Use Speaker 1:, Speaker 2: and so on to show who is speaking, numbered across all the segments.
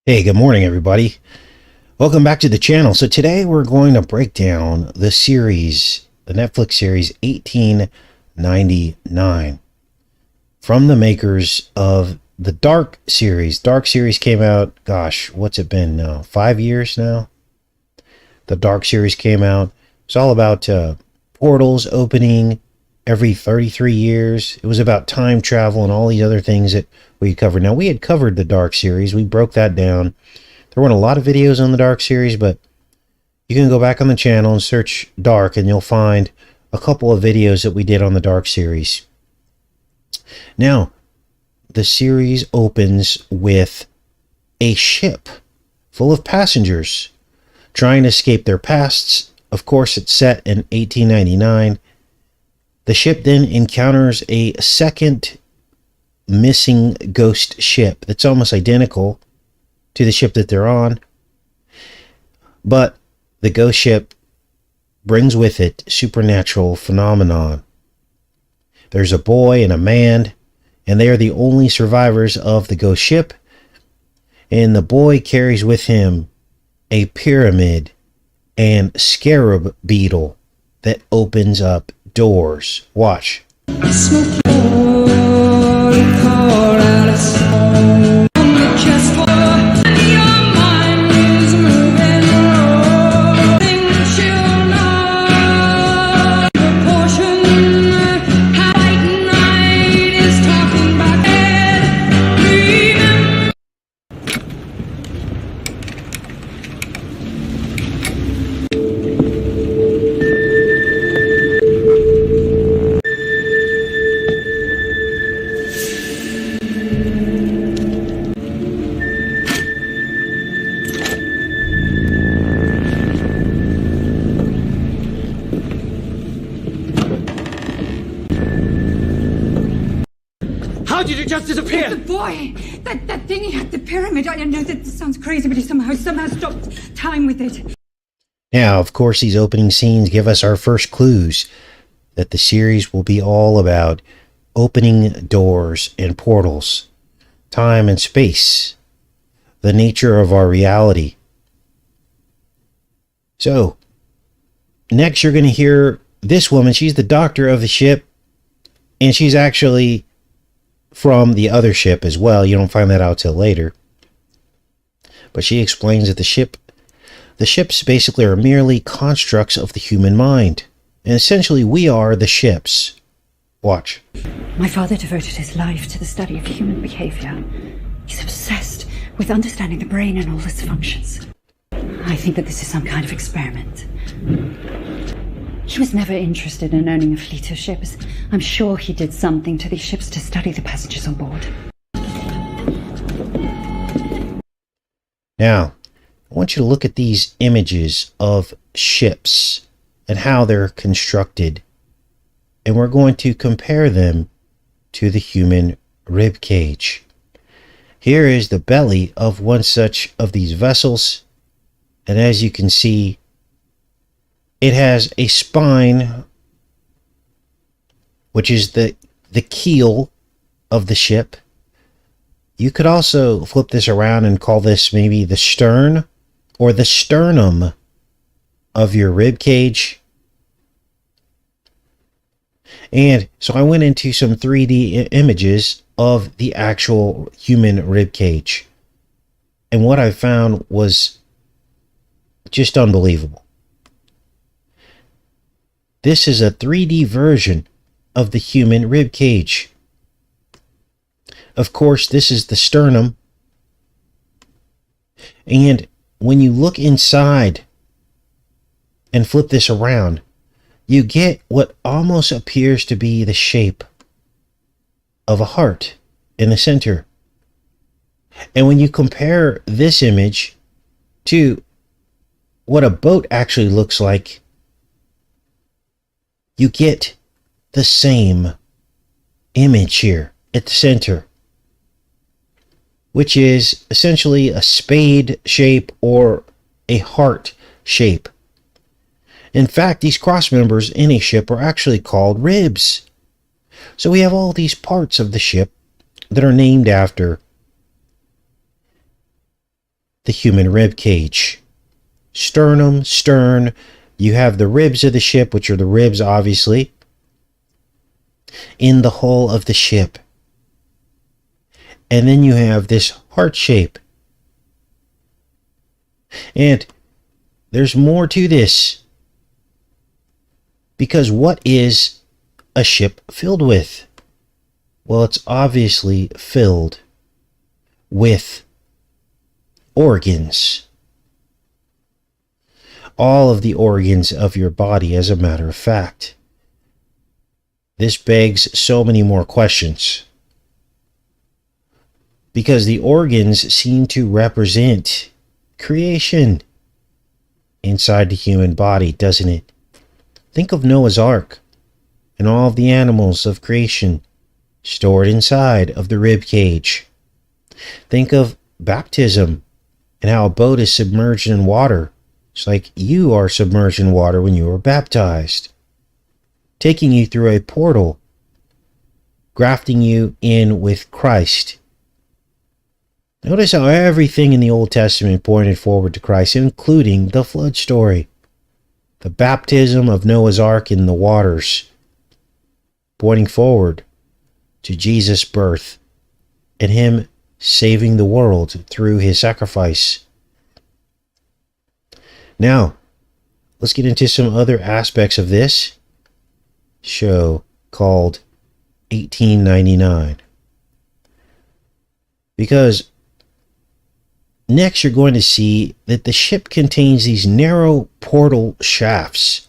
Speaker 1: Hey, good morning, everybody. Welcome back to the channel. So today we're going to break down the series, the Netflix series 1899 from the makers of the Dark series. Dark series came out, gosh, what's it been now? 5 years now? The Dark series came out. It's all about portals opening every 33 years. It was about time travel and all these other things that we covered. Now, we had covered the Dark series. We broke that down. There weren't a lot of videos on the Dark series, but you can go back on the channel and search Dark, and you'll find a couple of videos that we did on the Dark series. Now, the series opens with a ship full of passengers trying to escape their pasts. Of course, it's set in 1899. The ship then encounters a second missing ghost ship that's almost identical to the ship that they're on. But the ghost ship brings with it supernatural phenomenon. There's a boy and a man, and they are the only survivors of the ghost ship. And the boy carries with him a pyramid and scarab beetle that opens up doors. Watch.
Speaker 2: How did it just disappear?
Speaker 3: The boy! That thing at the pyramid. I know that sounds crazy, but he somehow stopped time with it.
Speaker 1: Now, of course, these opening scenes give us our first clues that the series will be all about opening doors and portals, time and space, the nature of our reality. So, next you're going to hear this woman. She's the doctor of the ship, and she's actually from the other ship as well. You don't find that out till later. But she explains that the ships basically are merely constructs of the human mind. And essentially we are the ships. Watch.
Speaker 3: My father devoted his life to the study of human behavior. He's obsessed with understanding the brain and all its functions. I think that this is some kind of experiment. He was never interested in owning a fleet of ships. I'm sure he did something to these ships to study the passengers on board.
Speaker 1: Now, I want you to look at these images of ships and how they're constructed. And we're going to compare them to the human rib cage. Here is the belly of one such of these vessels. And as you can see, it has a spine, which is the keel of the ship. You could also flip this around and call this maybe the stern or the sternum of your rib cage. And so I went into some 3D images of the actual human rib cage. And what I found was just unbelievable. This is a 3D version of the human rib cage. Of course, this is the sternum. And when you look inside and flip this around, you get what almost appears to be the shape of a heart in the center. And when you compare this image to what a boat actually looks like, you get the same image here at the center, which is essentially a spade shape or a heart shape. In fact, these cross members in a ship are actually called ribs. So we have all these parts of the ship that are named after the human rib cage. Sternum, stern, you have the ribs of the ship, which are the ribs, obviously, in the hull of the ship. And then you have this heart shape. And there's more to this. Because what is a ship filled with? Well, it's obviously filled with organs. All of the organs of your body, as a matter of fact. This begs so many more questions. Because the organs seem to represent creation inside the human body, doesn't it? Think of Noah's Ark and all of the animals of creation stored inside of the rib cage. Think of baptism and how a boat is submerged in water. It's like you are submerged in water when you were baptized, taking you through a portal, grafting you in with Christ. Notice how everything in the Old Testament pointed forward to Christ, including the flood story, the baptism of Noah's Ark in the waters, pointing forward to Jesus' birth and him saving the world through his sacrifice. Now, let's get into some other aspects of this show called 1899. Because next you're going to see that the ship contains these narrow portal shafts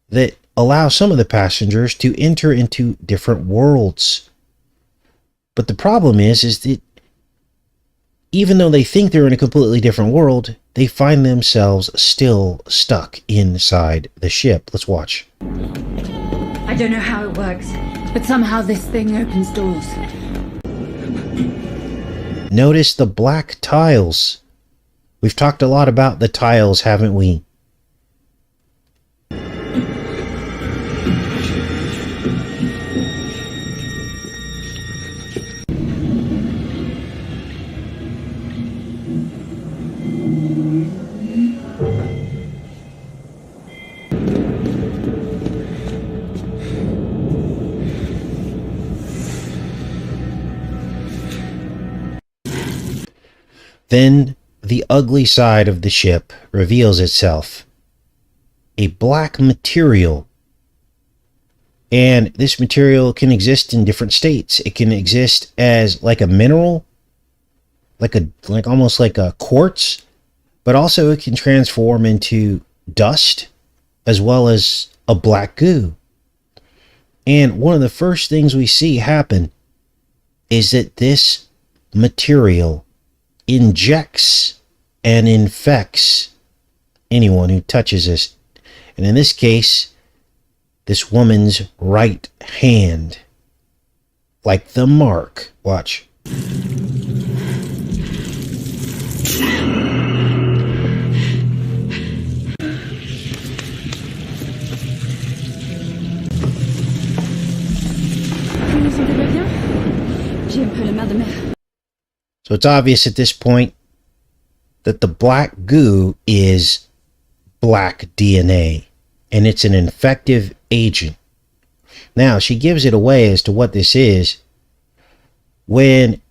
Speaker 1: that allow some of the passengers to enter into different worlds. But the problem is that even though they think they're in a completely different world, they find themselves still stuck inside the ship. Let's watch.
Speaker 3: I don't know how it works, but somehow this thing opens doors.
Speaker 1: Notice the black tiles. We've talked a lot about the tiles, haven't we? Then the ugly side of the ship reveals itself. A black material. And this material can exist in different states. It can exist as like a mineral, like almost like a quartz, but also it can transform into dust as well as a black goo. And one of the first things we see happen is that this material injects and infects anyone who touches this. And in this case, this woman's right hand. Like the mark. Watch. So it's obvious at this point that the black goo is black DNA, and it's an infective agent. Now, she gives it away as to what this is when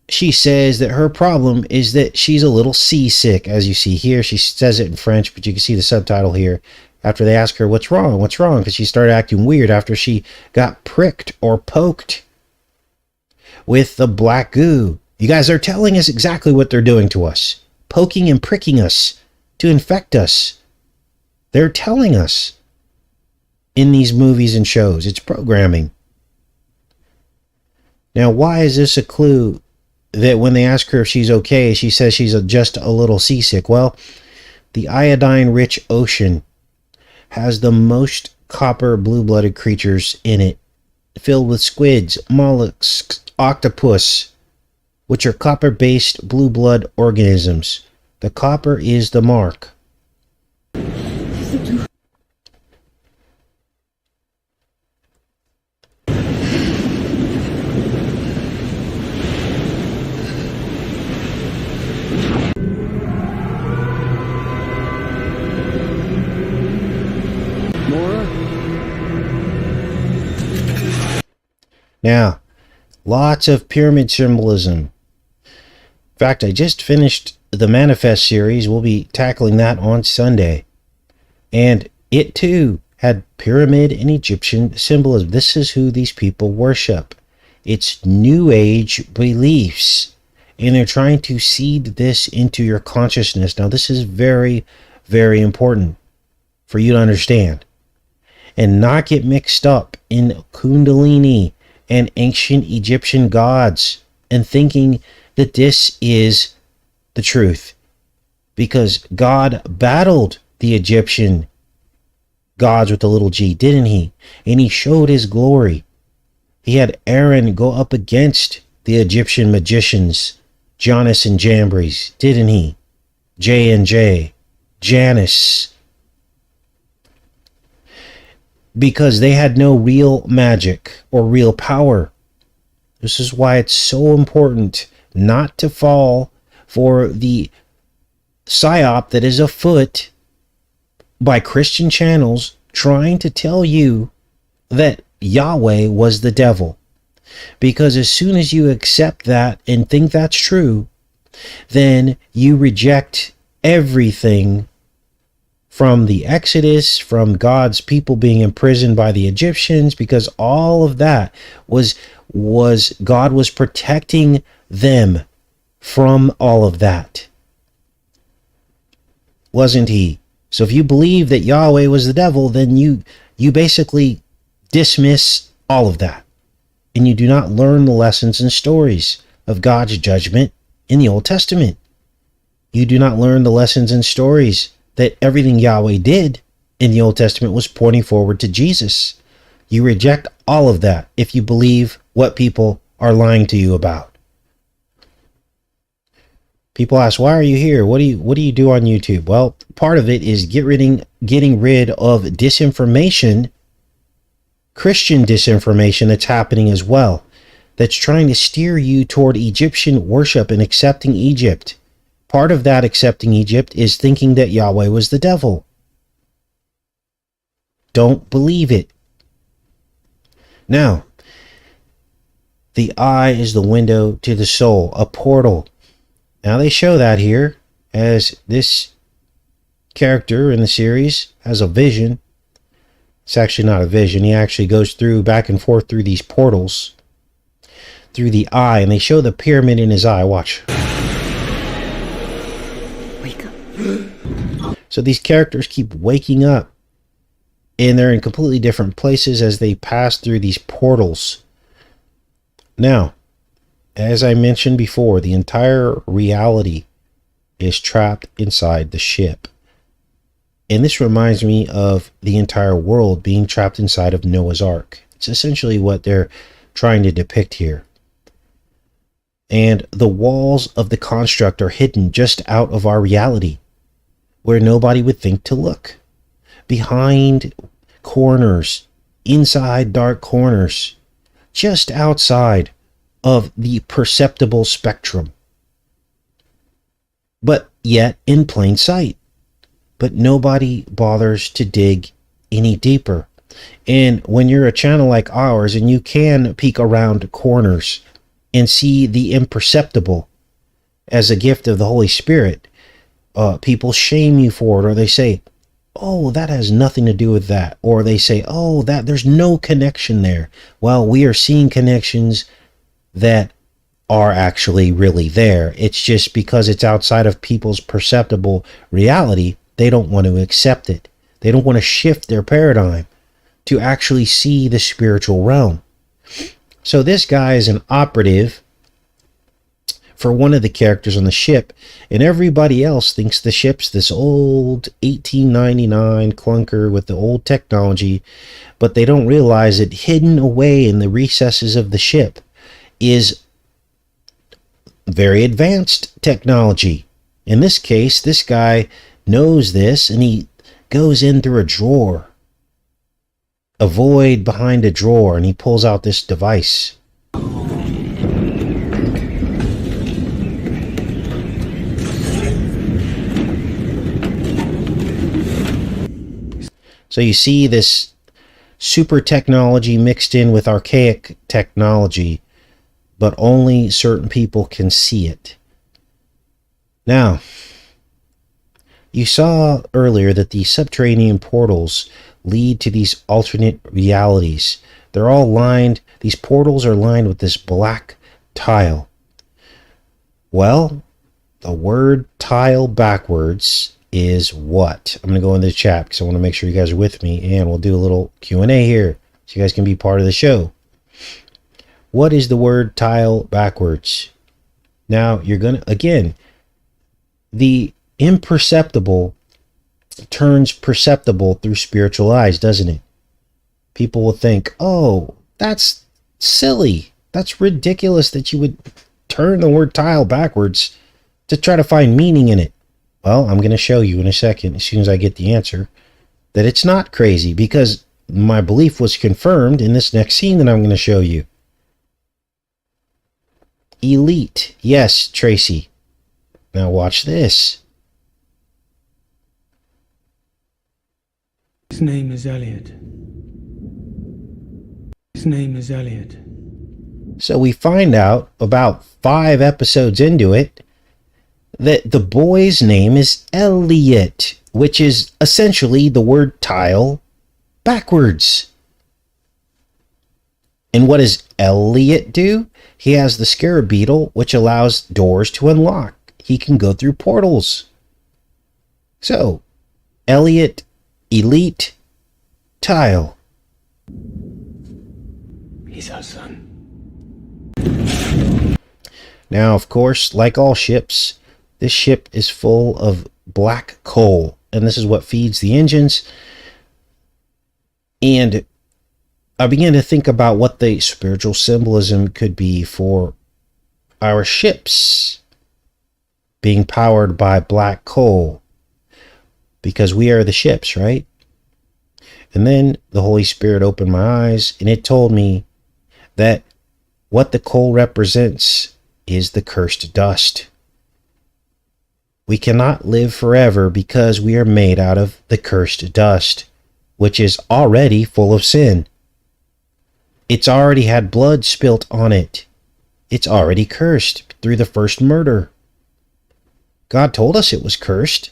Speaker 1: she says that her problem is that she's a little seasick. As you see here, she says it in French, but you can see the subtitle here. After they ask her, what's wrong? What's wrong? Because she started acting weird after she got pricked or poked with the black goo. You guys are telling us exactly what they're doing to us. Poking and pricking us to infect us. They're telling us in these movies and shows. It's programming. Now, why is this a clue that when they ask her if she's okay, she says she's just a little seasick? Well, the iodine-rich ocean has the most copper blue-blooded creatures in it, filled with squids, mollusks, octopus, which are copper-based blue blood organisms. The copper is the mark. Now, lots of pyramid symbolism. In fact, I just finished the Manifest series. We'll be tackling that on Sunday. And it too had pyramid and Egyptian symbolism. This is who these people worship. It's New Age beliefs. And they're trying to seed this into your consciousness. Now, this is very, very important for you to understand. And not get mixed up in Kundalini and ancient Egyptian gods and thinking that this is the truth. Because God battled the Egyptian gods with a little g, didn't he? And he showed his glory. He had Aaron go up against the Egyptian magicians, Janus and Jambres, didn't he? J&J, Janus. Because they had no real magic or real power. This is why it's so important not to fall for the psyop that is afoot by Christian channels trying to tell you that Yahweh was the devil. Because as soon as you accept that and think that's true, then you reject everything from the Exodus, from God's people being imprisoned by the Egyptians, because all of that was God was protecting them from all of that. Wasn't he? So if you believe that Yahweh was the devil, then you basically dismiss all of that. And you do not learn the lessons and stories of God's judgment in the Old Testament. You do not learn the lessons and stories that everything Yahweh did in the Old Testament was pointing forward to Jesus. You reject all of that if you believe what people are lying to you about. People ask, why are you here? What do you do on YouTube? Well, part of it is getting rid of disinformation, Christian disinformation that's happening as well, that's trying to steer you toward Egyptian worship and accepting Egypt. Part of that accepting Egypt is thinking that Yahweh was the devil. Don't believe it. Now, the eye is the window to the soul, a portal. Now they show that here as this character in the series has a vision. It's actually not a vision. He actually goes through back and forth through these portals through the eye, and they show the pyramid in his eye. Watch.
Speaker 3: Wake up.
Speaker 1: So these characters keep waking up, and they're in completely different places as they pass through these portals. Now, as I mentioned before, the entire reality is trapped inside the ship. And this reminds me of the entire world being trapped inside of Noah's Ark. It's essentially what they're trying to depict here. And the walls of the construct are hidden just out of our reality, where nobody would think to look. Behind corners, inside dark corners, just outside of the perceptible spectrum. But yet in plain sight. But nobody bothers to dig any deeper. And when you're a channel like ours and you can peek around corners and see the imperceptible as a gift of the Holy Spirit, people shame you for it, or they say, oh, that has nothing to do with that. Or they say, oh, that there's no connection there. Well, we are seeing connections that are actually really there. It's just because it's outside of people's perceptible reality, they don't want to accept it. They don't want to shift their paradigm to actually see the spiritual realm. So this guy is an operative for one of the characters on the ship, and everybody else thinks the ship's this old 1899 clunker with the old technology, but they don't realize that hidden away in the recesses of the ship is very advanced technology. In this case, this guy knows this, and he goes in through a drawer, a void behind a drawer, and he pulls out this device. So you see this super technology mixed in with archaic technology, but only certain people can see it. Now, you saw earlier that the subterranean portals lead to these alternate realities. They're all lined, these portals are lined with this black tile. Well, the word tile backwards is what? I'm going to go into the chat because I want to make sure you guys are with me, and we'll do a little Q&A here so you guys can be part of the show. What is the word tile backwards? Now, you're going to, again, the imperceptible turns perceptible through spiritual eyes, doesn't it? People will think, oh, that's silly. That's ridiculous that you would turn the word tile backwards to try to find meaning in it. Well, I'm going to show you in a second, as soon as I get the answer, that it's not crazy, because my belief was confirmed in this next scene that I'm going to show you. Elite. Yes, Tracy. Now watch this.
Speaker 4: His name is Elliot. His name is Elliot.
Speaker 1: So we find out about 5 episodes into it that the boy's name is Elliot, which is essentially the word tile backwards. And what does Elliot do? He has the scarab beetle, which allows doors to unlock. He can go through portals. So, Elliot, elite, tile.
Speaker 4: He's our son.
Speaker 1: Now, of course, like all ships, this ship is full of black coal, and this is what feeds the engines. And I began to think about what the spiritual symbolism could be for our ships being powered by black coal, because we are the ships, right? And then the Holy Spirit opened my eyes, and it told me that what the coal represents is the cursed dust. We cannot live forever because we are made out of the cursed dust, which is already full of sin. It's already had blood spilt on it. It's already cursed through the first murder. God told us it was cursed,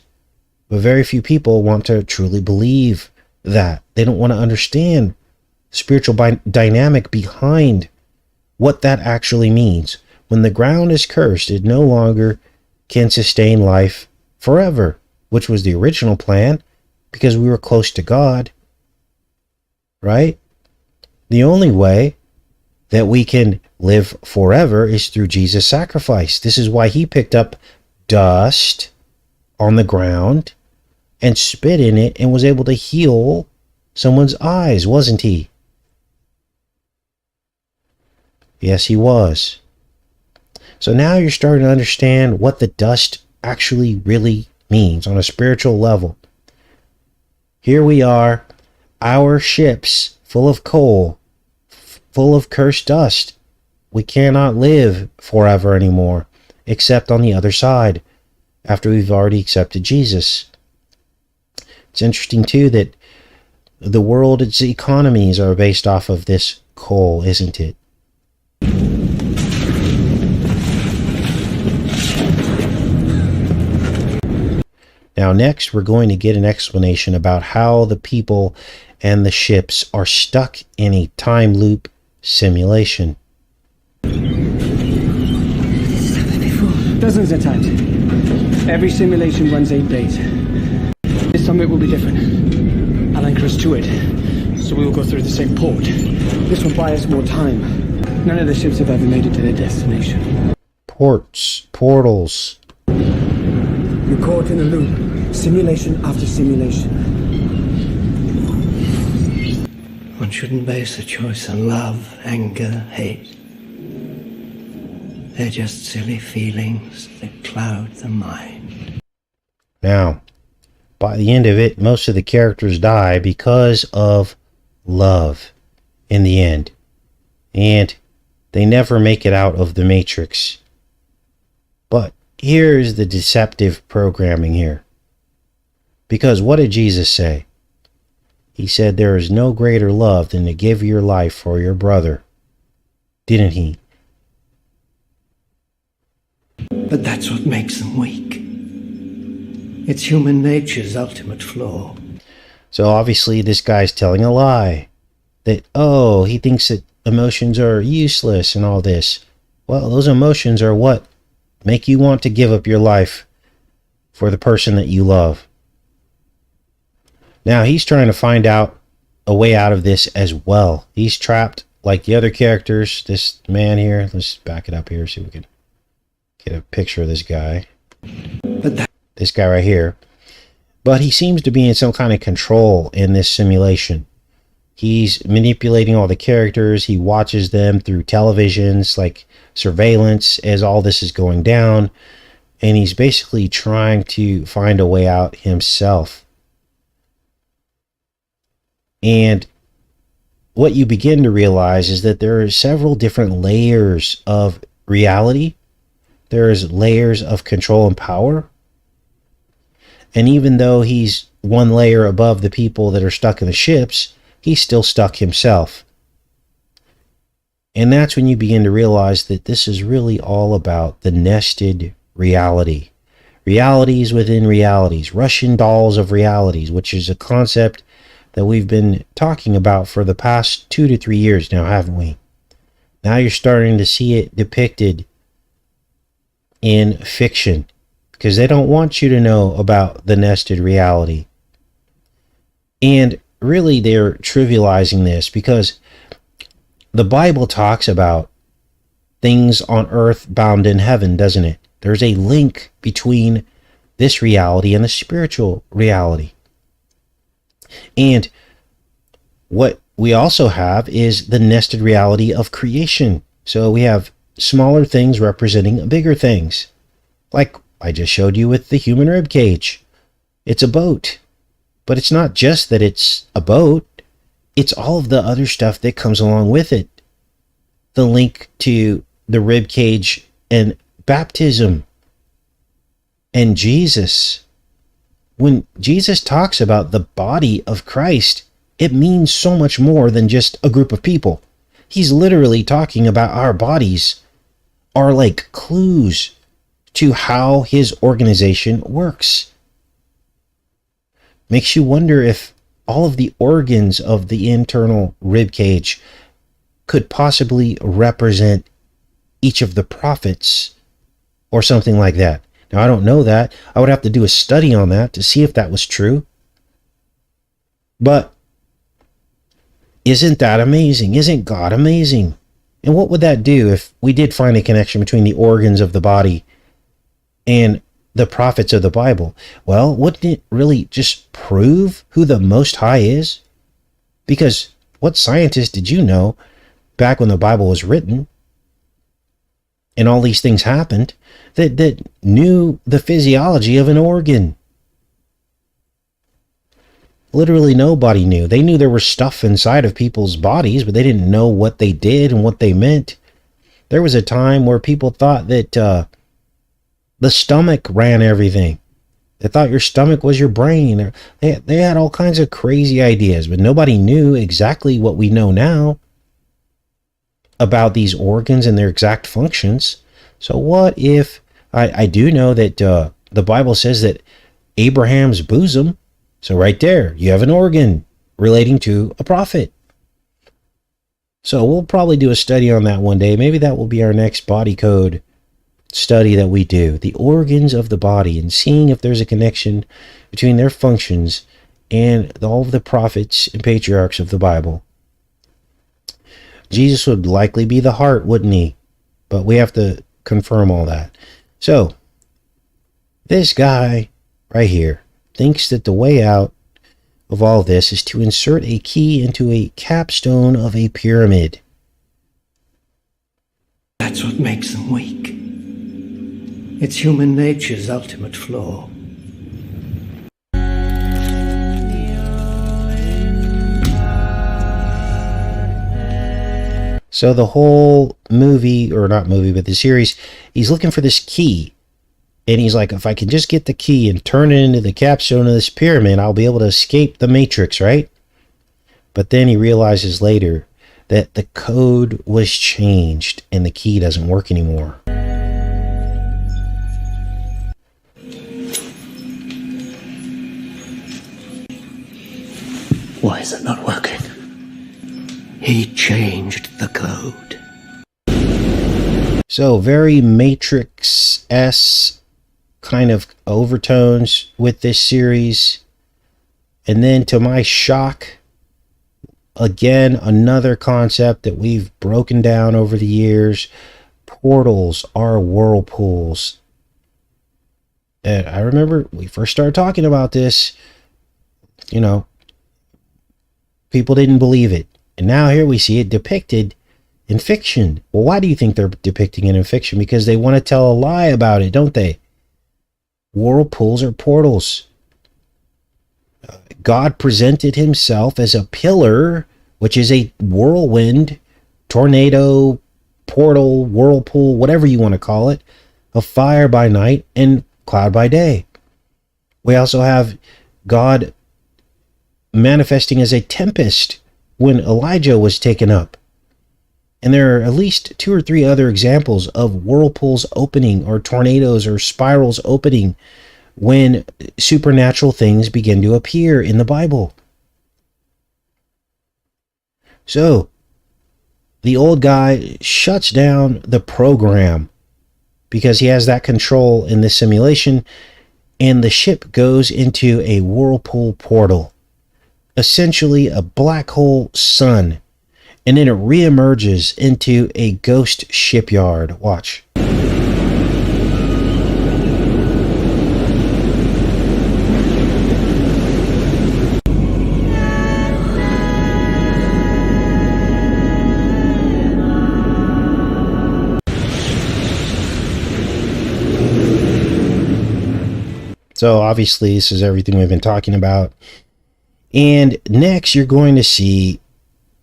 Speaker 1: but very few people want to truly believe that. They don't want to understand the spiritual dynamic behind what that actually means. When the ground is cursed, it no longer can sustain life forever, which was the original plan, because we were close to God, right? The only way that we can live forever is through Jesus' sacrifice. This is why he picked up dust on the ground and spit in it and was able to heal someone's eyes, wasn't he? Yes, he was. So now you're starting to understand what the dust actually really means on a spiritual level. Here we are, our ships full of coal, full of cursed dust. We cannot live forever anymore, except on the other side, after we've already accepted Jesus. It's interesting, too, that the world's economies are based off of this coal, isn't it? Now, next, we're going to get an explanation about how the people and the ships are stuck in a time loop simulation.
Speaker 3: This has happened before.
Speaker 4: Dozens of times. Every simulation runs 8 days. This summit will be different. I'll anchor us to it, so we will go through the same port. This will buy us more time. None of the ships have ever made it to their destination.
Speaker 1: Ports, portals.
Speaker 4: You're caught in a loop, simulation after simulation.
Speaker 5: One shouldn't base a choice on love, anger, hate. They're just silly feelings that cloud the mind.
Speaker 1: Now, by the end of it, most of the characters die because of love in the end. And they never make it out of the Matrix. But here's the deceptive programming here. Because what did Jesus say? He said there is no greater love than to give your life for your brother. Didn't he?
Speaker 5: But that's what makes them weak. It's human nature's ultimate flaw.
Speaker 1: So obviously this guy's telling a lie. That, he thinks that emotions are useless and all this. Well, those emotions are what make you want to give up your life for the person that you love. Now he's trying to find out a way out of this as well. He's trapped like the other characters. This man here, let's back it up here so we can get a picture of this guy. This guy right here. But he seems to be in some kind of control in this simulation. He's manipulating all the characters. He watches them through televisions, like surveillance, as all this is going down. And he's basically trying to find a way out himself. And what you begin to realize is that there are several different layers of reality. There's layers of control and power. And even though he's one layer above the people that are stuck in the ships, he's still stuck himself. And that's when you begin to realize that this is really all about the nested reality. Realities within realities. Russian dolls of realities, which is a concept that we've been talking about for the past 2 to 3 years now, haven't we? Now you're starting to see it depicted in fiction, because they don't want you to know about the nested reality. And really they're trivializing this because the Bible talks about things on earth bound in heaven, doesn't it? There's a link between this reality and the spiritual reality. And what we also have is the nested reality of creation. So we have smaller things representing bigger things. Like I just showed you with the human rib cage. It's a boat. But it's not just that it's a boat. It's all of the other stuff that comes along with it. The link to the rib cage and baptism and Jesus. When Jesus talks about the body of Christ, it means so much more than just a group of people. He's literally talking about our bodies are like clues to how his organization works. Makes you wonder if all of the organs of the internal rib cage could possibly represent each of the prophets or something like that. Now, I don't know that. I would have to do a study on that to see if that was true. But isn't that amazing? Isn't God amazing? And what would that do if we did find a connection between the organs of the body and the prophets of the Bible? Well, wouldn't it really just prove who the Most High is? Because what scientists did you know back when the Bible was written and all these things happened that knew the physiology of an organ? Literally nobody knew. They knew there was stuff inside of people's bodies, but they didn't know what they did and what they meant. There was a time where people thought that the stomach ran everything. They thought your stomach was your brain. They had all kinds of crazy ideas, but nobody knew exactly what we know now about these organs and their exact functions. So what if, I do know that the Bible says that Abraham's bosom, so right there, you have an organ relating to a prophet. So we'll probably do a study on that one day. Maybe that will be our next body code study that we do. The organs of the body, and seeing if there's a connection between their functions and all of the prophets and patriarchs of the Bible. Jesus would likely be the heart, wouldn't he? But we have to confirm all that. So, this guy right here thinks that the way out of all this is to insert a key into a capstone of a pyramid.
Speaker 5: That's what makes them weak. It's human nature's ultimate flaw.
Speaker 1: So the whole movie, or not movie, but the series, he's looking for this key. And he's like, if I can just get the key and turn it into the capstone of this pyramid, I'll be able to escape the Matrix, right? But then he realizes later that the code was changed and the key doesn't work anymore.
Speaker 5: Why is it not working? He changed the code.
Speaker 1: So very Matrix-esque kind of overtones with this series. And then to my shock, again, another concept that we've broken down over the years. Portals are whirlpools. And I remember we first started talking about this, you know, people didn't believe it. And now here we see it depicted in fiction. Well, why do you think they're depicting it in fiction? Because they want to tell a lie about it, don't they? Whirlpools are portals. God presented himself as a pillar, which is a whirlwind, tornado, portal, whirlpool, whatever you want to call it, of fire by night and cloud by day. We also have God manifesting as a tempest when Elijah was taken up. And there are at least 2 or 3 other examples of whirlpools opening or tornadoes or spirals opening when supernatural things begin to appear in the Bible. So, the old guy shuts down the program because he has that control in this simulation, and the ship goes into a whirlpool portal, essentially a black hole sun, and then it reemerges into a ghost shipyard. Watch. So obviously this is everything we've been talking about. And next you're going to see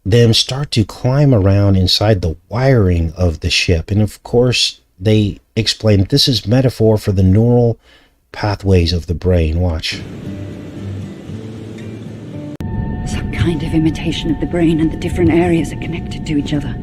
Speaker 1: them start to climb around inside the wiring of the ship. And of course they explain that this is metaphor for the neural pathways of the brain. Watch.
Speaker 3: Some kind of imitation of the brain, and the different areas are connected to each other.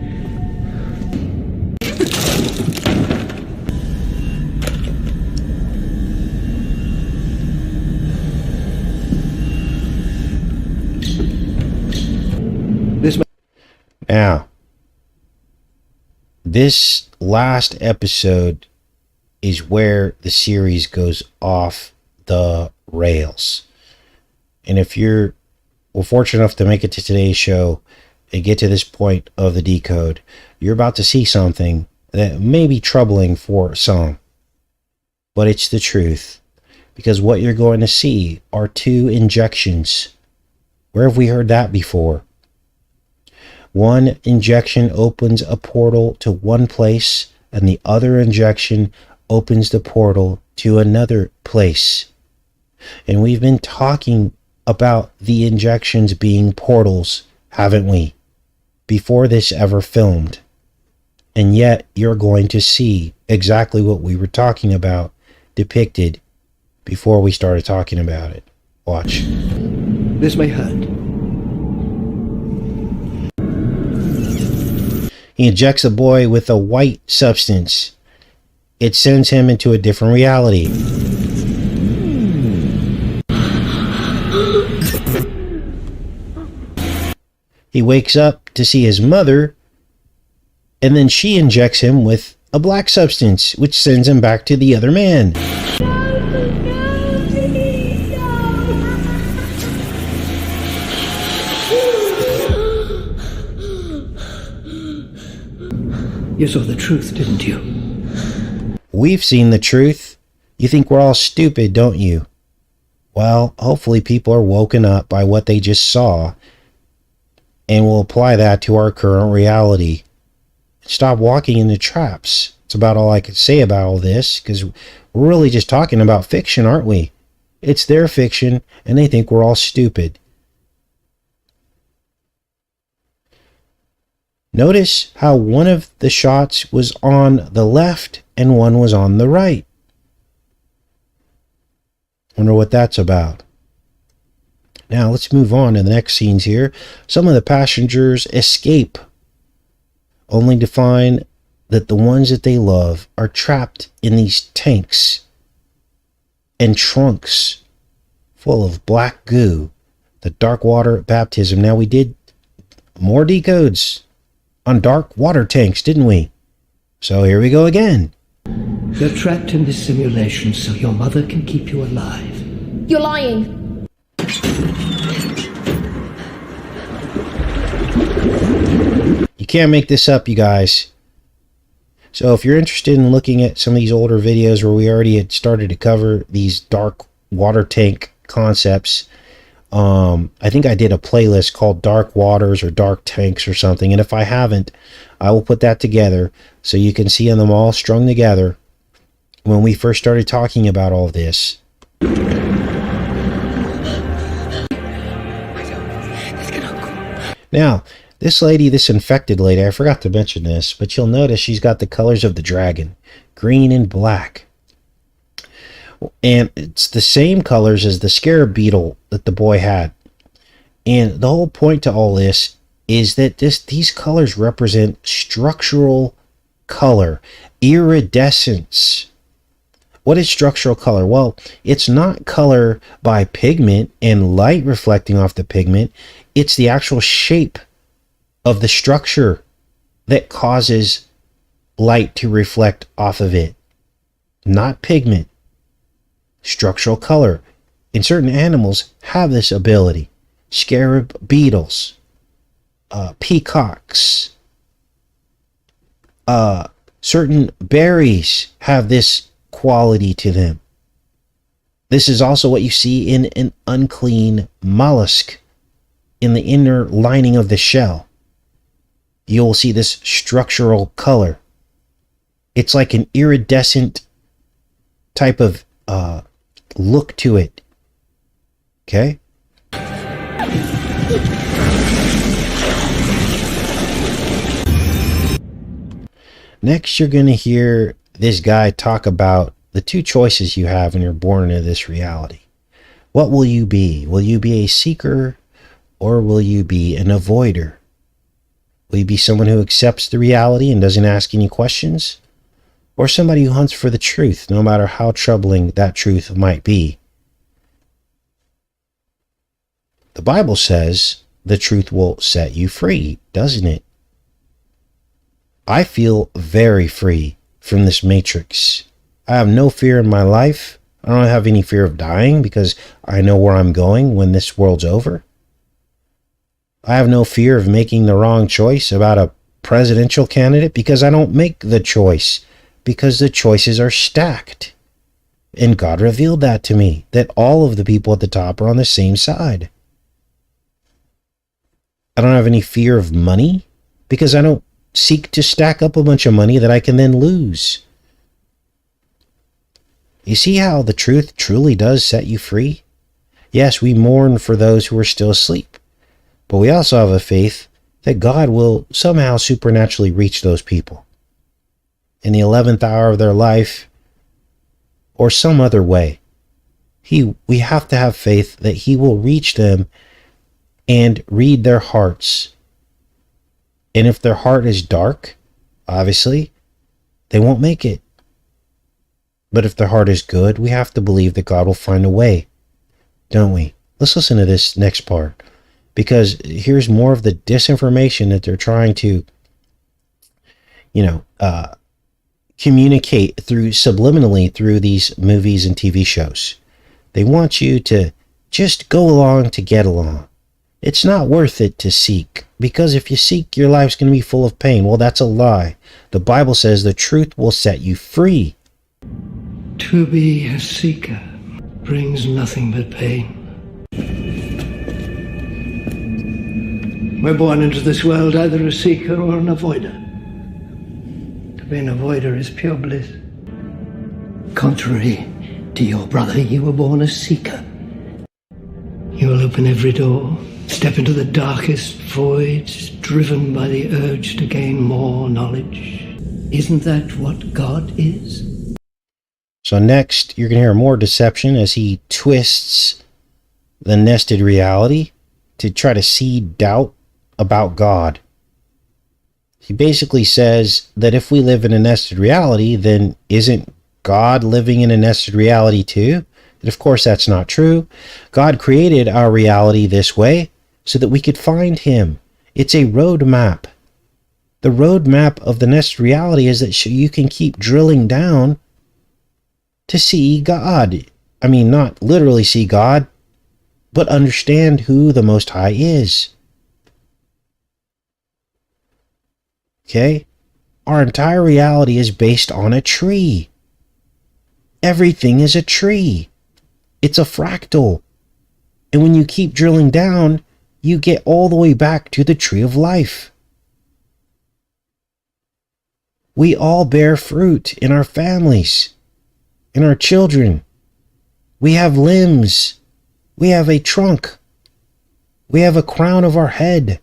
Speaker 1: Now, this last episode is where the series goes off the rails. And if you're fortunate enough to make it to today's show and get to this point of the decode, you're about to see something that may be troubling for some. But it's the truth. Because what you're going to see are 2 injections. Where have we heard that before? One injection opens a portal to one place, and the other injection opens the portal to another place. And we've been talking about the injections being portals, haven't we? Before this ever filmed. And yet you're going to see exactly what we were talking about depicted before we started talking about it. Watch.
Speaker 5: This may hurt.
Speaker 1: He injects a boy with a white substance. It sends him into a different reality. He wakes up to see his mother, and then she injects him with a black substance, which sends him back to the other man.
Speaker 5: You saw the truth, didn't you?
Speaker 1: We've seen the truth. You think we're all stupid, don't you? Well, hopefully people are woken up by what they just saw and will apply that to our current reality. Stop walking into traps. It's about all I could say about all this, because we're really just talking about fiction, aren't we? It's their fiction, and they think we're all stupid. Notice how one of the shots was on the left and one was on the right. Wonder what that's about. Now let's move on to the next scenes here. Some of the passengers escape, only to find that the ones that they love are trapped in these tanks and trunks full of black goo, the dark water baptism. Now we did more decodes on dark water tanks, didn't we? So here we go again.
Speaker 5: You're trapped in this simulation so your mother can keep you alive.
Speaker 6: You're lying.
Speaker 1: You can't make this up, you guys. So if you're interested in looking at some of these older videos where we already had started to cover these dark water tank concepts, I think I did a playlist called Dark Waters or Dark Tanks or something. And if I haven't, I will put that together so you can see them all strung together when we first started talking about all this. Now, this lady, this infected lady, I forgot to mention this, but you'll notice she's got the colors of the dragon, green and black. And it's the same colors as the scarab beetle that the boy had. And the whole point to all this is that these colors represent structural color, iridescence. What is structural color? Well, it's not color by pigment and light reflecting off the pigment. It's the actual shape of the structure that causes light to reflect off of it. Not pigment. Structural color. And certain animals have this ability. Scarab beetles, peacocks, certain berries have this quality to them. This is also what you see in an unclean mollusk in the inner lining of the shell. You will see this structural color. It's like an iridescent type of look to it. Okay? Next, you're going to hear this guy talk about the two choices you have when you're born into this reality. What will you be? Will you be a seeker or will you be an avoider? Will you be someone who accepts the reality and doesn't ask any questions? Or somebody who hunts for the truth, no matter how troubling that truth might be? The Bible says the truth will set you free, doesn't it? I feel very free from this matrix. I have no fear in my life. I don't have any fear of dying because I know where I'm going when this world's over. I have no fear of making the wrong choice about a presidential candidate because I don't make the choice, because the choices are stacked. And God revealed that to me, that all of the people at the top are on the same side. I don't have any fear of money because I don't seek to stack up a bunch of money that I can then lose. You see how the truth truly does set you free? Yes, we mourn for those who are still asleep, but we also have a faith that God will somehow supernaturally reach those people in the 11th hour of their life or some other way. We have to have faith that He will reach them and read their hearts. And if their heart is dark, obviously, they won't make it. But if their heart is good, we have to believe that God will find a way, don't we? Let's listen to this next part, because here's more of the disinformation that they're trying to, communicate through subliminally through these movies and TV shows. They want you to just go along to get along. It's not worth it to seek, because if you seek, your life's going to be full of pain. Well, that's a lie. The Bible says the truth will set you free.
Speaker 5: To be a seeker brings nothing but pain. We're born into this world either a seeker or an avoider. To be an avoider is pure bliss. Contrary to your brother, you were born a seeker. You will open every door, step into the darkest voids, driven by the urge to gain more knowledge. Isn't that what God is?
Speaker 1: So next, you're going to hear more deception as he twists the nested reality to try to seed doubt about God. He basically says that if we live in a nested reality, then isn't God living in a nested reality too? And of course, that's not true. God created our reality this way so that we could find him. It's a roadmap. The roadmap of the nested reality is that you can keep drilling down to see God. I mean, not literally see God, but understand who the Most High is. Okay? Our entire reality is based on a tree. Everything is a tree. It's a fractal. And when you keep drilling down, you get all the way back to the tree of life. We all bear fruit in our families, in our children. We have limbs. We have a trunk. We have a crown of our head.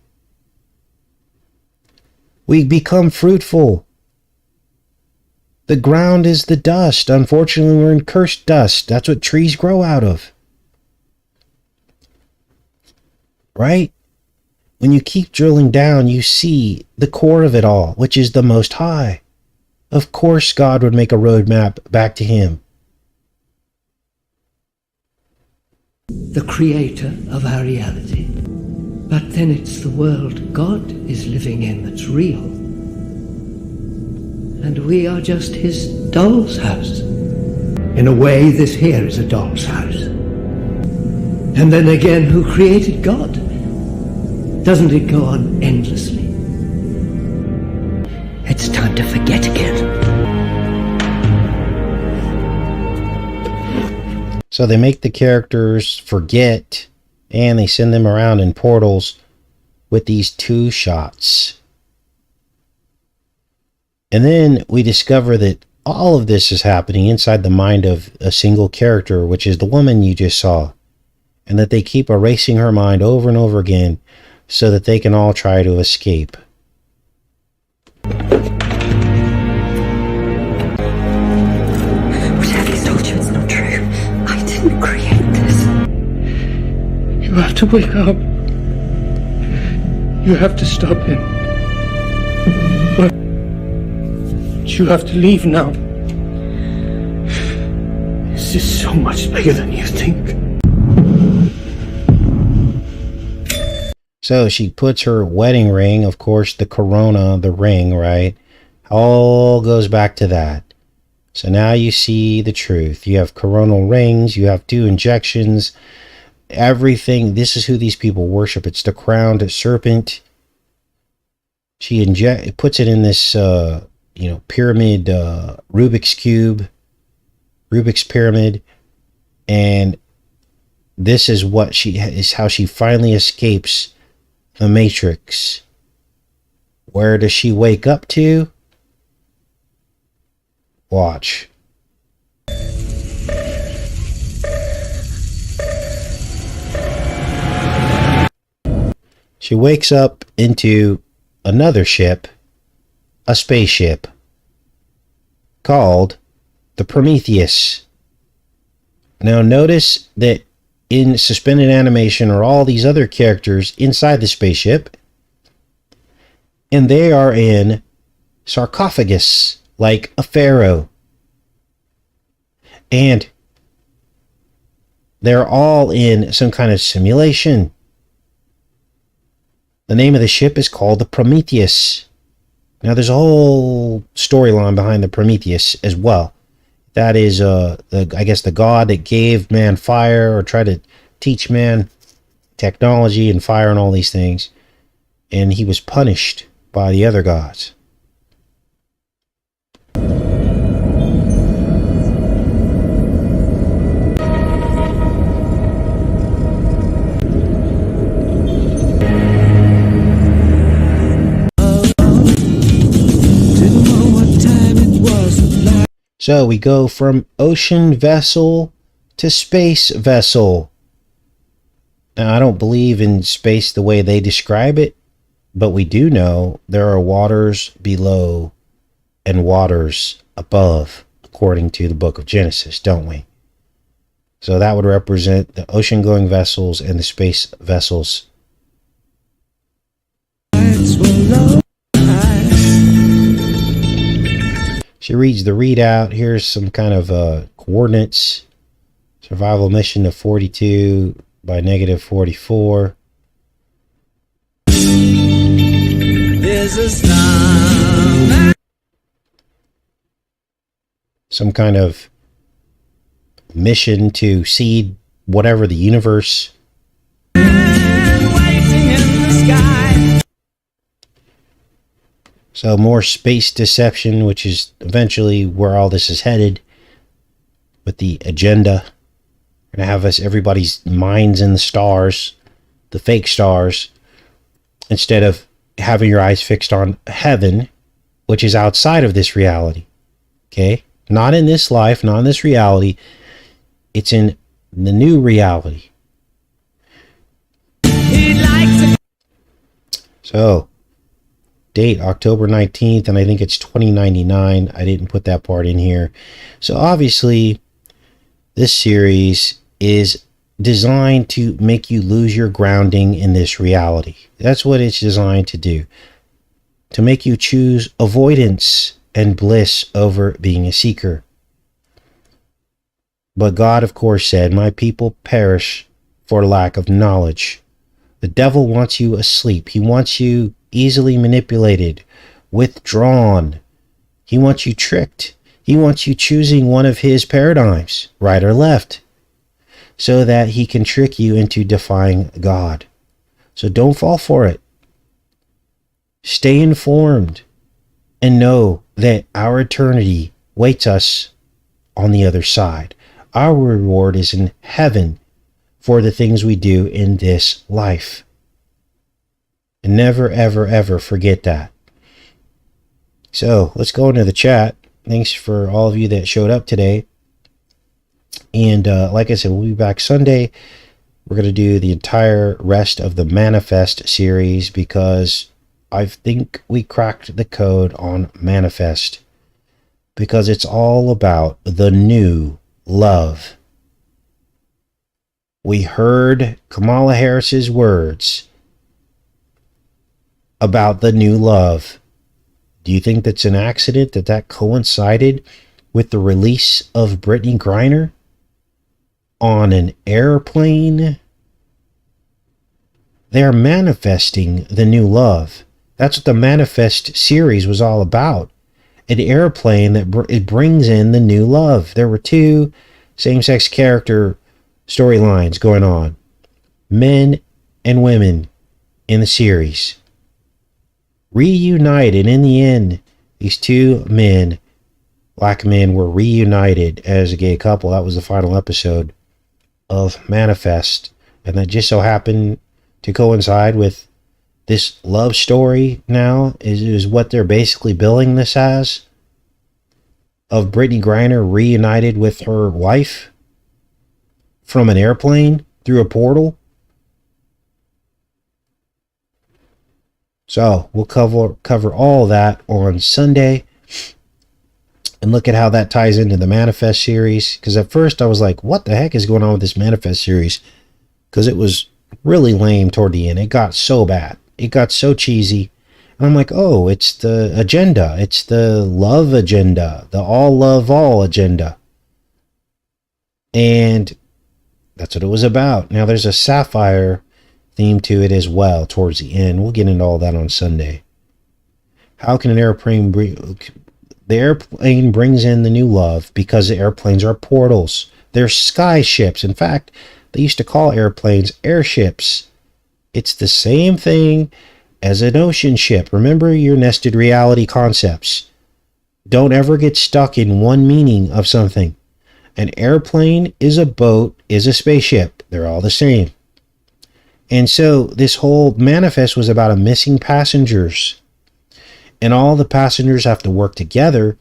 Speaker 1: We become fruitful. The ground is the dust. Unfortunately, we're in cursed dust. That's what trees grow out of. Right? When you keep drilling down, you see the core of it all, which is the Most High. Of course, God would make a roadmap back to him.
Speaker 5: The creator of our reality. But then it's the world God is living in that's real. And we are just his doll's house. In a way, this here is a doll's house. And then again, who created God? Doesn't it go on endlessly? It's time to forget again.
Speaker 1: So they make the characters forget, and they send them around in portals with these 2 shots. And then we discover that all of this is happening inside the mind of a single character, which is the woman you just saw. And that they keep erasing her mind over and over again so that they can all try to escape.
Speaker 3: Whatever he's told you, it's not true. I didn't create this.
Speaker 4: You have to wake up. You have to stop him. But you have to leave now. This is so much bigger than you think.
Speaker 1: So she puts her wedding ring, of course, the corona, the ring, right? All goes back to that. So now you see the truth. You have coronal rings, you have 2 injections, everything. This is who these people worship. It's the crowned serpent. She puts it in this, pyramid, Rubik's Cube, Rubik's Pyramid. And this is how she finally escapes the Matrix. Where does she wake up to? Watch. She wakes up into another ship, a spaceship, called the Prometheus. Now notice that in suspended animation are all these other characters inside the spaceship, and they are in sarcophagus, like a pharaoh. And they're all in some kind of simulation. The name of the ship is called the Prometheus. Now there's a whole storyline behind the Prometheus as well. That is, the god that gave man fire, or tried to teach man technology and fire and all these things. And he was punished by the other gods. So we go from ocean vessel to space vessel. Now, I don't believe in space the way they describe it, but we do know there are waters below and waters above, according to the book of Genesis, don't we? So that would represent the ocean-going vessels and the space vessels. She reads the readout. Here's some kind of coordinates. Survival mission to 42 by negative 44. Some kind of mission to seed whatever the universe. So more space deception, which is eventually where all this is headed with the agenda. We're going to have everybody's minds in the stars, the fake stars, instead of having your eyes fixed on heaven, which is outside of this reality. Okay? Not in this life, not in this reality. It's in the new reality. So, date October 19th, and I think it's 2099. I didn't put that part in here. So obviously, this series is designed to make you lose your grounding in this reality. That's what it's designed to do. To make you choose avoidance and bliss over being a seeker. But God, of course, said, "My people perish for lack of knowledge." The devil wants you asleep. He wants you easily manipulated, withdrawn. He wants you tricked. He wants you choosing one of his paradigms, right or left, so that he can trick you into defying God. So don't fall for it. Stay informed and know that our eternity waits us on the other side. Our reward is in heaven for the things we do in this life. And never, ever, ever forget that. So let's go into the chat. Thanks for all of you that showed up today. And like I said, we'll be back Sunday. We're going to do the entire rest of the Manifest series because I think we cracked the code on Manifest. Because it's all about the new love. We heard Kamala Harris's words about the new love. Do you think that's an accident that coincided with the release of Brittany Griner on an airplane? They're manifesting the new love. That's what the Manifest series was all about. An airplane that it brings in the new love. There were two same-sex character storylines going on. Men and women in the series. Reunited in the end. These two men, black men, were reunited as a gay couple. That was the final episode of Manifest. And that just so happened to coincide with this love story now is what they're basically billing this as, of Brittany Griner reunited with her wife from an airplane through a portal. So we'll cover all that on Sunday and look at how that ties into the Manifest series. Because at first I was like, what the heck is going on with this Manifest series? Because it was really lame toward the end. It got so bad. It got so cheesy. And I'm like, oh, it's the agenda. It's the love agenda. The all love all agenda. And that's what it was about. Now there's a sapphire theme to it as well towards the end. We'll get into all that on Sunday. How can an airplane bring... The airplane brings in the new love because the airplanes are portals. They're sky ships. In fact, they used to call airplanes airships. It's the same thing as an ocean ship. Remember your nested reality concepts. Don't ever get stuck in one meaning of something. An airplane is a boat, is a spaceship. They're all the same. And so this whole Manifest was about a missing passengers. And all the passengers have to work together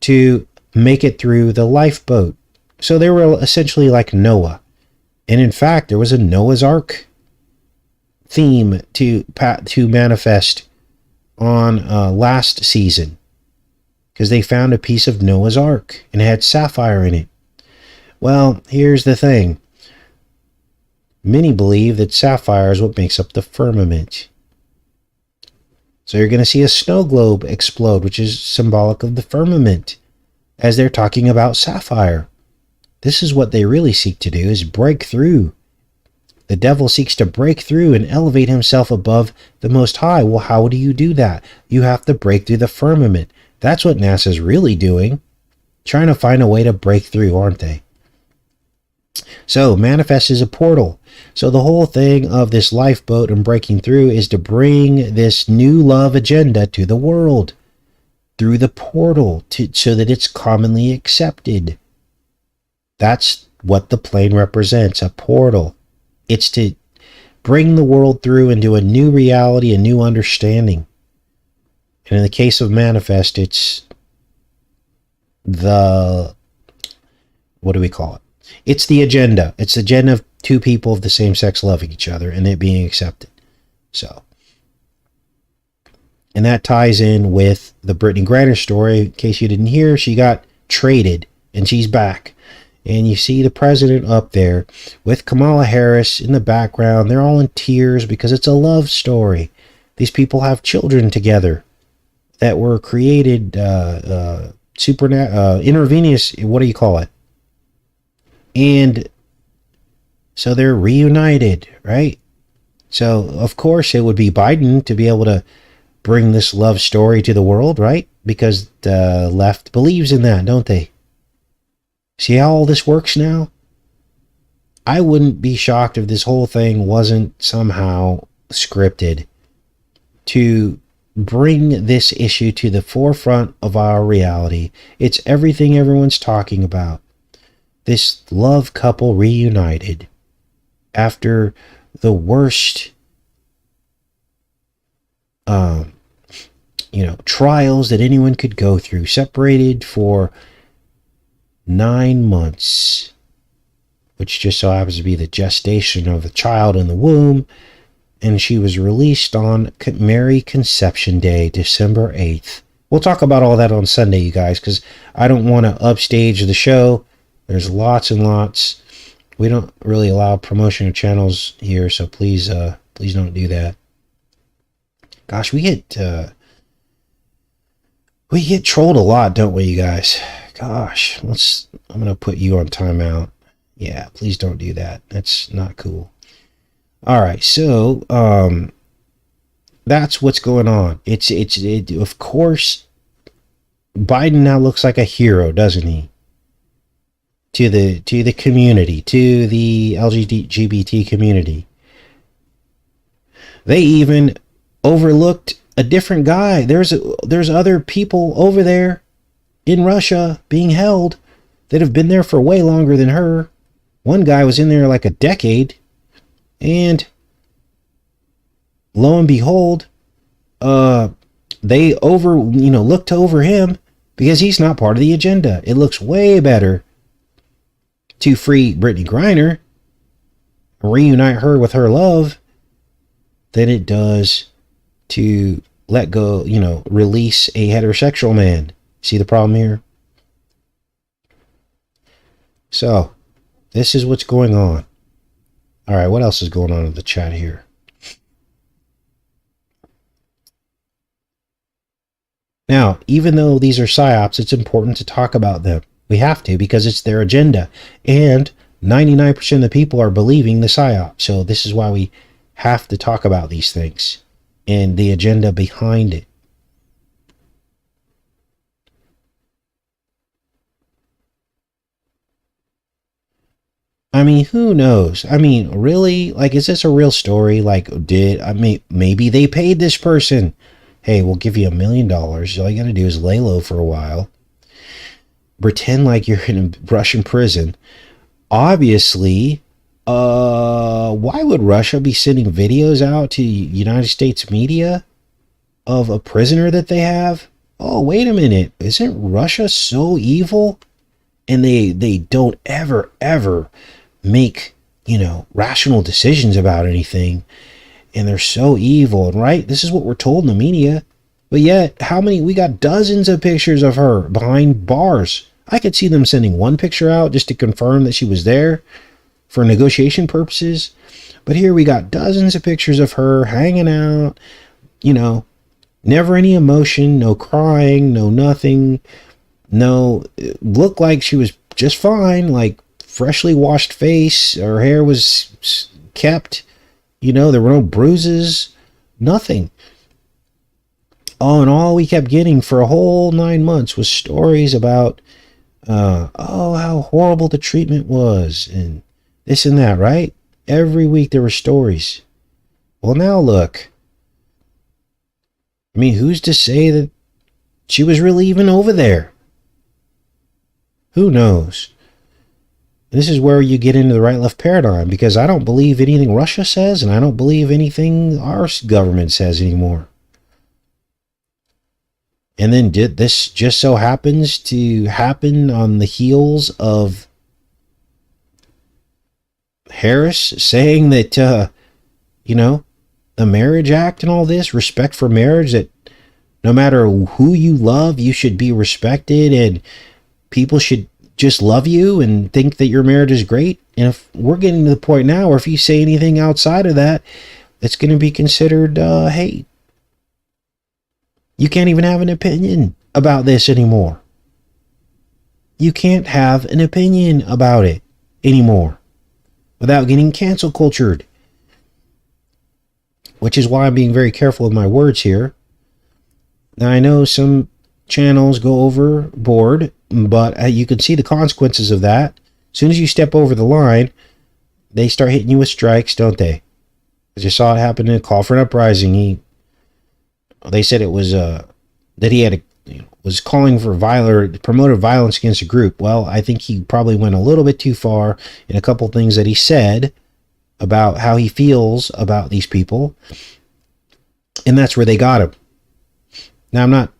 Speaker 1: to make it through the lifeboat. So they were essentially like Noah. And in fact, there was a Noah's Ark theme to Manifest on last season. Because they found a piece of Noah's Ark and it had sapphire in it. Well, here's the thing. Many believe that sapphire is what makes up the firmament. So you're going to see a snow globe explode, which is symbolic of the firmament, as they're talking about sapphire. This is what they really seek to do, is break through. The devil seeks to break through and elevate himself above the Most High. Well, how do you do that? You have to break through the firmament. That's what NASA's really doing. Trying to find a way to break through, aren't they? So, manifest is a portal. So the whole thing of this lifeboat and breaking through is to bring this new love agenda to the world through the portal so that it's commonly accepted. That's what the plane represents, a portal. It's to bring the world through into a new reality, a new understanding. And in the case of manifest, it's the, what do we call it? It's the agenda. It's the agenda of two people of the same sex loving each other and it being accepted. So, and that ties in with the Brittany Griner story. In case you didn't hear, she got traded and she's back. And you see the president up there with Kamala Harris in the background. They're all in tears because it's a love story. These people have children together that were created intravenous, what do you call it? And so they're reunited, right? So, of course, it would be Biden to be able to bring this love story to the world, right? Because the left believes in that, don't they? See how all this works now? I wouldn't be shocked if this whole thing wasn't somehow scripted to bring this issue to the forefront of our reality. It's everything everyone's talking about. This love couple reunited after the worst, trials that anyone could go through, separated for 9 months, which just so happens to be the gestation of the child in the womb, and she was released on Mary Conception Day, December 8th. We'll talk about all that on Sunday, you guys, because I don't want to upstage the show. There's lots and lots. We don't really allow promotion of channels here, so please don't do that. Gosh, we get trolled a lot, don't we, you guys? Gosh, I'm gonna put you on timeout. Yeah, please don't do that. That's not cool. All right, so that's what's going on. It of course, Biden now looks like a hero, doesn't he? To the community, to the LGBT community. They even overlooked a different guy. There's other people over there in Russia being held that have been there for way longer than her. One guy was in there like a decade, and lo and behold, they looked over him because he's not part of the agenda. It looks way better to free Brittany Griner, reunite her with her love, than it does to let go, release a heterosexual man. See the problem here? So, this is what's going on. All right, what else is going on in the chat here? Now, even though these are psyops, it's important to talk about them. We have to, because it's their agenda. And 99% of the people are believing the psyop. So this is why we have to talk about these things and the agenda behind it. I mean, who knows? I mean, really? Like, is this a real story? Like, maybe they paid this person. Hey, we'll give you $1 million. All you gotta do is lay low for a while. Pretend like you're in a Russian prison. Obviously, why would Russia be sending videos out to United States media of a prisoner that they have? Oh, wait a minute. Isn't Russia so evil? And they don't ever make, rational decisions about anything. And they're so evil, right? This is what we're told in the media. But yet, we got dozens of pictures of her behind bars. I could see them sending one picture out just to confirm that she was there for negotiation purposes. But here we got dozens of pictures of her hanging out, you know, never any emotion, no crying, no nothing, no, it looked like she was just fine, like freshly washed face, her hair was kept, you know, there were no bruises, nothing. Oh, and all we kept getting for a whole 9 months was stories about, oh, how horrible the treatment was, and this and that, right? Every week there were stories. Well, now look. I mean, who's to say that she was really even over there? Who knows? This is where you get into the right-left paradigm, because I don't believe anything Russia says, and I don't believe anything our government says anymore. And then did this just so happens to happen on the heels of Harris saying that, you know, the Marriage Act and all this, respect for marriage, that no matter who you love, you should be respected and people should just love you and think that your marriage is great. And if we're getting to the point now where if you say anything outside of that, it's going to be considered hate. You can't even have an opinion about this anymore. You can't have an opinion about it anymore without getting cancel cultured. Which is why I'm being very careful with my words here. Now, I know some channels go overboard, but you can see the consequences of that. As soon as you step over the line, they start hitting you with strikes, don't they? I just saw it happen in a call for an uprising. They said it was that he had was calling for promoted violence against a group. Well, I think he probably went a little bit too far in a couple things that he said about how he feels about these people, and that's where they got him. Now, I'm not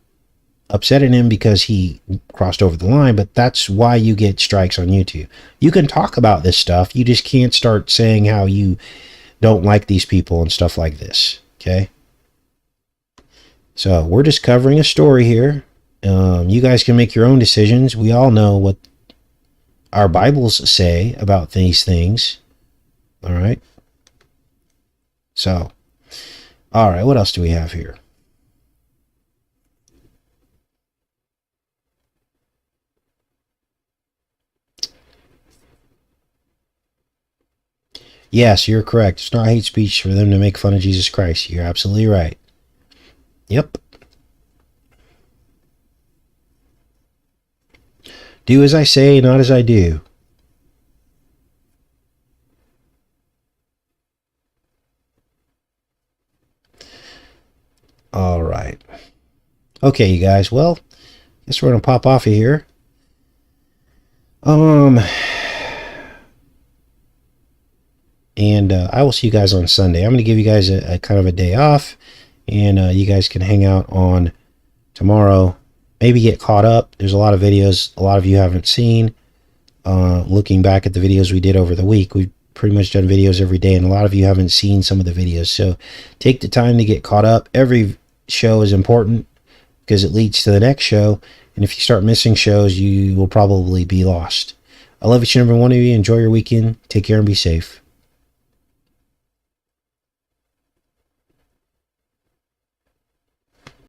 Speaker 1: upset at him because he crossed over the line, but that's why you get strikes on YouTube. You can talk about this stuff, you just can't start saying how you don't like these people and stuff like this, okay? So we're just covering a story here. You guys can make your own decisions. We all know what our Bibles say about these things. All right. So, all right, what else do we have here? Yes, you're correct. It's not hate speech for them to make fun of Jesus Christ. You're absolutely right. Yep. Do as I say, not as I do. All right. Okay, you guys. Well, guess we're going to pop off of here. And I will see you guys on Sunday. I'm going to give you guys a kind of a day off. And you guys can hang out on tomorrow. Maybe get caught up. There's a lot of videos a lot of you haven't seen. Looking back at the videos we did over the week, we've pretty much done videos every day, and a lot of you haven't seen some of the videos. So take the time to get caught up. Every show is important because it leads to the next show. And if you start missing shows, you will probably be lost. I love each and every one of you. Enjoy your weekend. Take care and be safe.